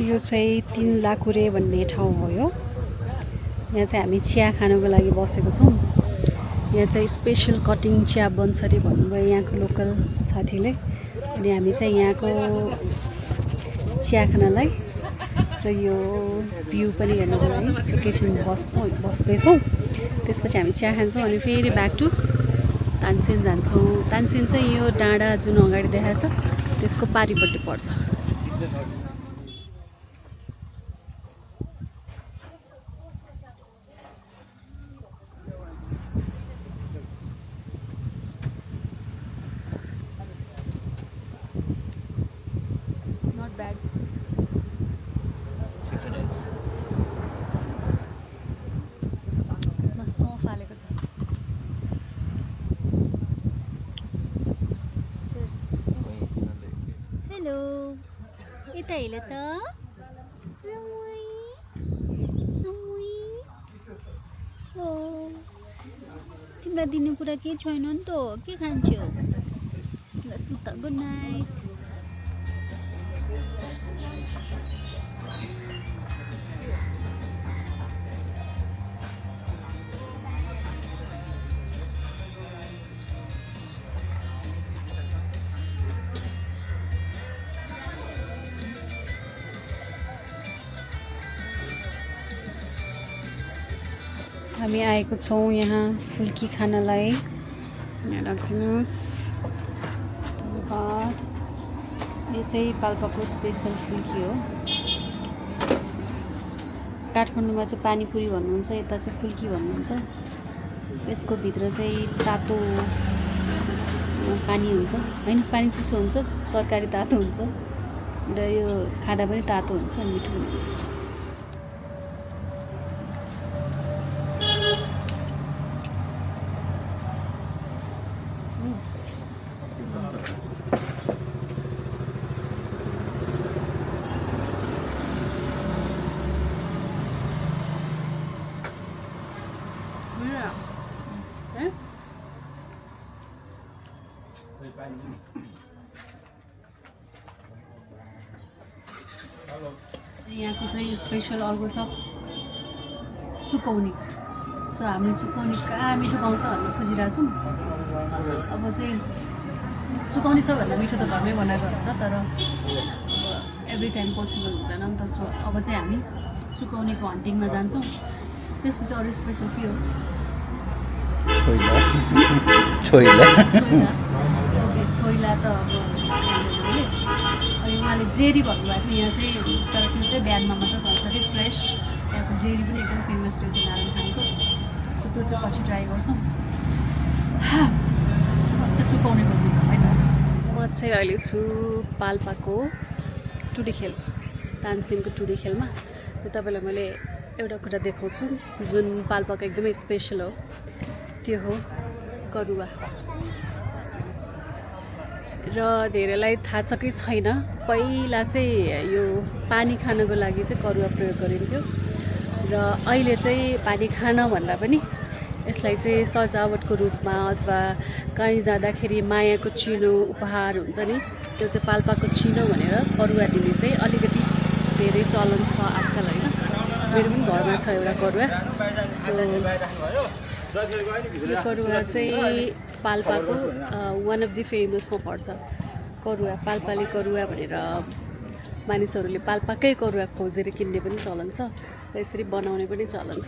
यो चाहिँ 3 लाखुरे भन्ने ठाउँ हो। यो यहाँ चाहिँ हामी चिया खानको लागि बसेको छौँ। यहाँ चाहिँ स्पेशल कटिङ चिया बन्छ अरे भन्नुभयो यहाँको लोकल साथीले। अनि हामी चाहिँ यहाँको चिया खानलाई र यो भ्यू पनि हेर्नको लागि एकैछिन बस्दैछौँ। त्यसपछि हामी चिया खान्छौँ अनि फेरि ब्याक टु तानसेन जान्छौँ। तानसेन चाहिँ यो डाँडा जुन अगाडि देखाएको छ त्यसको पारिपट्टि पर्छ। Not bad. यसमा सौँफ हालेको छ। हेलो, यता हेर त। तिमीलाई दिने कुरा केही छैन नि त, के खान्छौ? ल सुत, गुड नाइट। हामी आएको छौँ यहाँ फुल्की खानलाई। यहाँ राखिदिनुहोस्। धन्यवाद। यो चाहिँ पाल्पाको स्पेसल फुल्की हो। काठमाडौँमा चाहिँ पानीपुरी भन्नुहुन्छ, यता चाहिँ फुल्की भन्नुहुन्छ। यसको भित्र चाहिँ तातो पानी हुन्छ, होइन पानी चिसो हुन्छ, तरकारी तातो हुन्छ र यो खाँदा पनि तातो हुन्छ, मिठो हुन्छ। यहाँको चाहिँ स्पेसल अर्को छ चुकौनी। सो हामी चुकौनी कहाँ मिठो पाउँछ भनेर खोजिरहेको छौँ। अब चाहिँ चुकौनी सबभन्दा मिठो त घरमै बनाएको हुन्छ, तर एभ्री टाइम पोसिबल हुँदैन नि त। सो अब चाहिँ हामी चुकौनीको हन्टिङमा जान्छौँ। त्यसपछि अरू स्पेसल के हो? छोइला त अब अनि उहाँले जेरी भन्नुभएको थियो यहाँ चाहिँ, तर त्यो चाहिँ बिहानमा मात्र पाउँछ अरे फ्रेस। यहाँको जेरी पनि एकदम फेमस रहेछ नारायण खानेको। सो त्यो चाहिँ पछि ट्राई गर्छौँ। चुकाउने खोज्नु छ होइन। म चाहिँ अहिले छु पाल्पाको टुडीखेल, तानसेनको टुडीखेलमा। तपाईँलाई मैले एउटा कुरा देखाउँछु जुन पाल्पाको एकदमै स्पेसल हो, त्यो हो करुवा। र धेरैलाई थाहा छ कि छैन, पहिला चाहिँ यो पानी खानको लागि चाहिँ करुवा प्रयोग गरिन्थ्यो र अहिले चाहिँ पानी खान भन्दा पनि यसलाई चाहिँ सजावटको रूपमा अथवा कहीँ जाँदाखेरि मायाको चिनो उपहार हुन्छ नि, त्यो चाहिँ पाल्पाको चिनो भनेर करुवा दिने चाहिँ अलिकति धेरै चलन छ आजकल होइन। मेरो पनि घरमा छ एउटा करुवा। यो करुवा चाहिँ पाल्पाको वान अफ द फेमसमा पर्छ। करुवा पाल्पाले करुवा भनेर मानिसहरूले पाल्पाकै करुवा खोजेर किन्ने पनि चलन छ र यसरी बनाउने पनि चलन छ।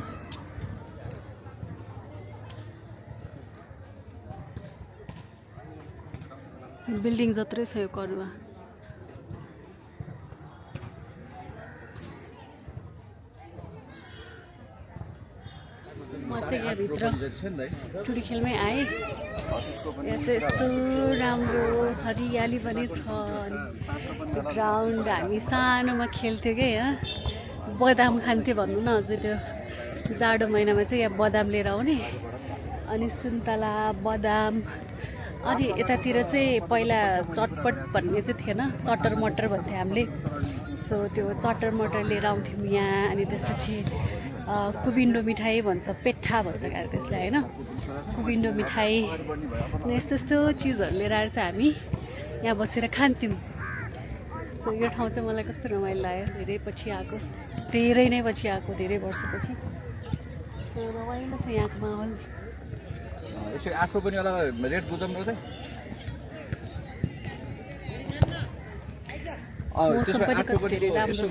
बिल्डिङ जत्रै छ यो करुवा। म चाहिँ यहाँभित्र टुडीखेलमै आएँ। यहाँ चाहिँ यस्तो राम्रो हरियाली पनि छ। ग्राउन्ड हामी सानोमा खेल्थ्यौँ क्या यहाँ, बदाम खान्थ्यो भन्नु न हजुर। त्यो जाडो महिनामा चाहिँ यहाँ बदाम लिएर आउने, अनि सुन्तला बदाम। अनि यतातिर चाहिँ पहिला चटपट भन्ने चाहिँ थिएन, चटर मटर भन्थ्यो हामीले। सो त्यो चटर मटर लिएर आउँथ्यौँ यहाँ। अनि त्यसपछि कुबिन्डो मिठाई भन्छ, पेठा भन्छ क्या त्यसलाई होइन, कुबिन्डो मिठाई। यस्तो यस्तो चिजहरू लिएर आएर चाहिँ हामी यहाँ बसेर खान्थ्यौँ। सो यो ठाउँ चाहिँ मलाई कस्तो रमाइलो लाग्यो, धेरै पछि आएको, धेरै नै पछि आएको, धेरै वर्षपछि। रमाइलो छ यहाँको माहौल। यसरी आफू पनि होला रेट बुझौँ र चाहिँ मौसम पनि कति धेरै राम्रो छ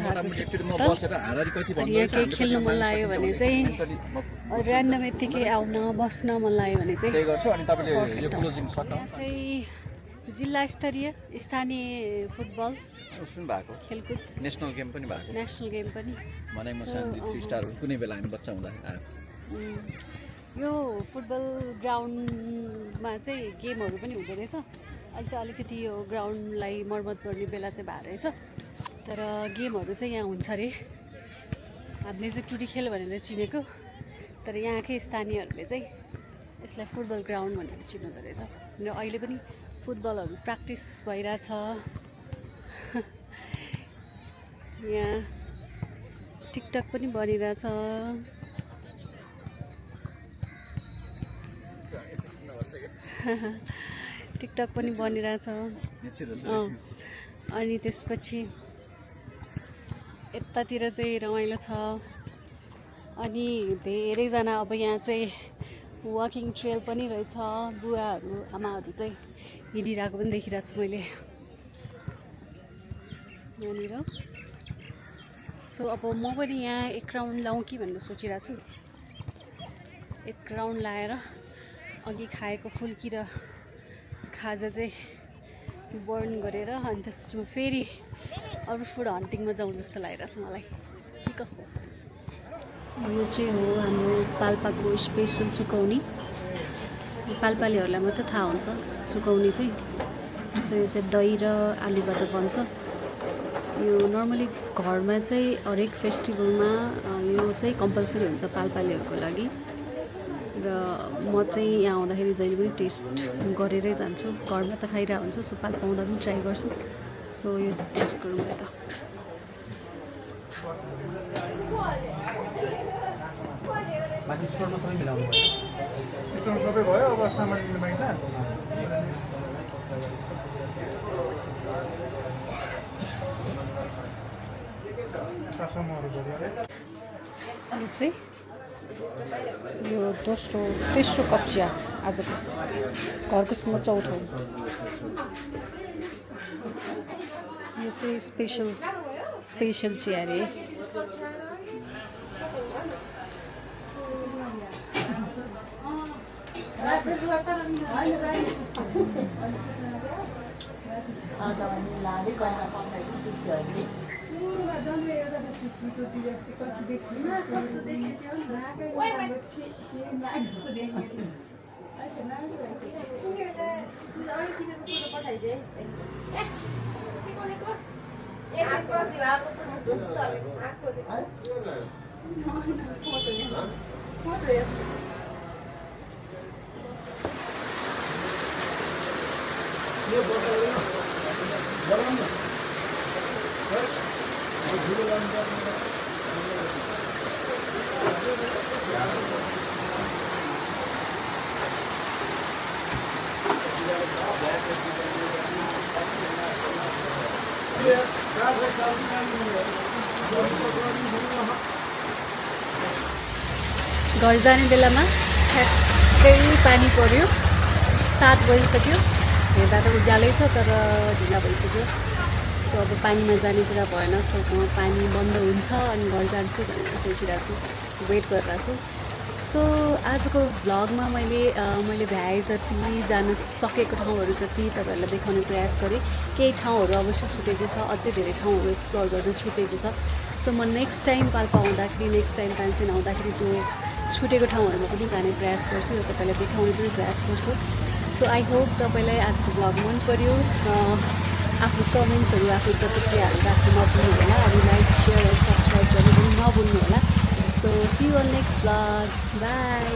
अनि यहाँ केही खेल्नु मन लाग्यो भने चाहिँ ऱ्यान्डम यत्तिकै आउन बस्न मन लाग्यो भने चाहिँ जिल्ला स्तरीय स्थानीय फुटबल खेलकुद नेसनल गेम पनि भएको नेसनल गेम पनि मलाई म सानो 3 स्टार कुनै बेला हामी बच्चा हुँदा यो फुटबल ग्राउन्डमा चाहिँ गेमहरू पनि हुँदो रहेछ। अहिले चाहिँ अलिकति यो ग्राउन्डलाई मर्मत गर्ने बेला चाहिँ भएको रहेछ, तर गेमहरू चाहिँ यहाँ हुन्छ अरे। हामीले चाहिँ टुडी खेल भनेर चिनेको, तर यहाँकै स्थानीयहरूले चाहिँ यसलाई फुटबल ग्राउन्ड भनेर चिन्नुहुँदो रहेछ। र अहिले पनि फुटबलहरू प्र्याक्टिस भइरहेछ। यहाँ टिकटक पनि बनिरहेछ। टिकटक पनि बनिरहेछ। अनि त्यसपछि यतातिर चाहिँ रमाइलो छ। अनि धेरैजना अब यहाँ चाहिँ वाकिङ ट्रेल पनि रहेछ। बुवाहरू आमाहरू चाहिँ हिँडिरहेको पनि देखिरहेको छु मैले यहाँनिर। सो अब म पनि यहाँ एक राउन्ड लाउँ कि भनेर सोचिरहेको छु। एक राउन्ड लाएर अघि खाएको फुल्की र खाजा चाहिँ बर्न गरेर अनि त्यसमा फेरि अरू फुड हन्टिङमा जाउँ जस्तो लागिरहेछ मलाई। के कस्तो यो चाहिँ हो हाम्रो पाल्पाको स्पेसल चुकौनी। पाल्पालेहरूलाई मात्रै थाहा हुन्छ चुकौनी चाहिँ। सो यो चाहिँ दही र आलुबाट बन्छ। यो नर्मली घरमा चाहिँ हरेक फेस्टिभलमा यो चाहिँ कम्पलसरी हुन्छ पाल्पालेहरूको लागि। र म चाहिँ यहाँ आउँदाखेरि जहिले पनि टेस्ट गरेरै जान्छु। घरमा त खाइरहेको हुन्छु, सो पाल्पा आउँदा पनि ट्राई गर्छु। सो यो टेस्ट गरौँ त। बाकी स्टोरमा सबै मिलाउनु पर्छ। स्टोरमा सबै भयो, अब सामान लिनु बाँकी छ। यो चाहिँ यो तेस्रो कप चिया आजको, घरकोसँग चौथो। यो चाहिँ स्पेसल चिया अरे। घर जाने बेलामा ठ्याक्कै पानी पर्यो। 7 बजिसक्यो। हेर्दा त उज्यालै छ तर ढिला भइसक्यो। सो अब पानीमा जाने कुरा भएन। सो पानी बन्द हुन्छ अनि घर जान्छु भनेर सोचिरहेको छु, वेट गरिरहेको छु। सो आजको भ्लगमा मैले भ्याए जति जान सकेको ठाउँहरू जति तपाईँहरूलाई देखाउने प्रयास गरेँ। केही ठाउँहरू अवश्य छुटेको छ, अझै धेरै ठाउँहरू एक्सप्लोर गर्न छुटेको छ। सो म नेक्स्ट टाइम पाल्पा आउँदाखेरि, नेक्स्ट टाइम तानसेन आउँदाखेरि त्यो छुटेको ठाउँहरूमा पनि जाने प्रयास गर्छु र तपाईँलाई देखाउने पनि प्रयास गर्छु। सो आई होप तपाईँलाई आजको भ्लग मन पर्यो। आफ्नो कमेन्ट्सहरू, आफ्नो प्रतिक्रियाहरू राख्नु नभुल्नु होला। अनि लाइक, सेयर र सब्सक्राइब गर्नु पनि नभुल्नु होला। So see you on next vlog. By.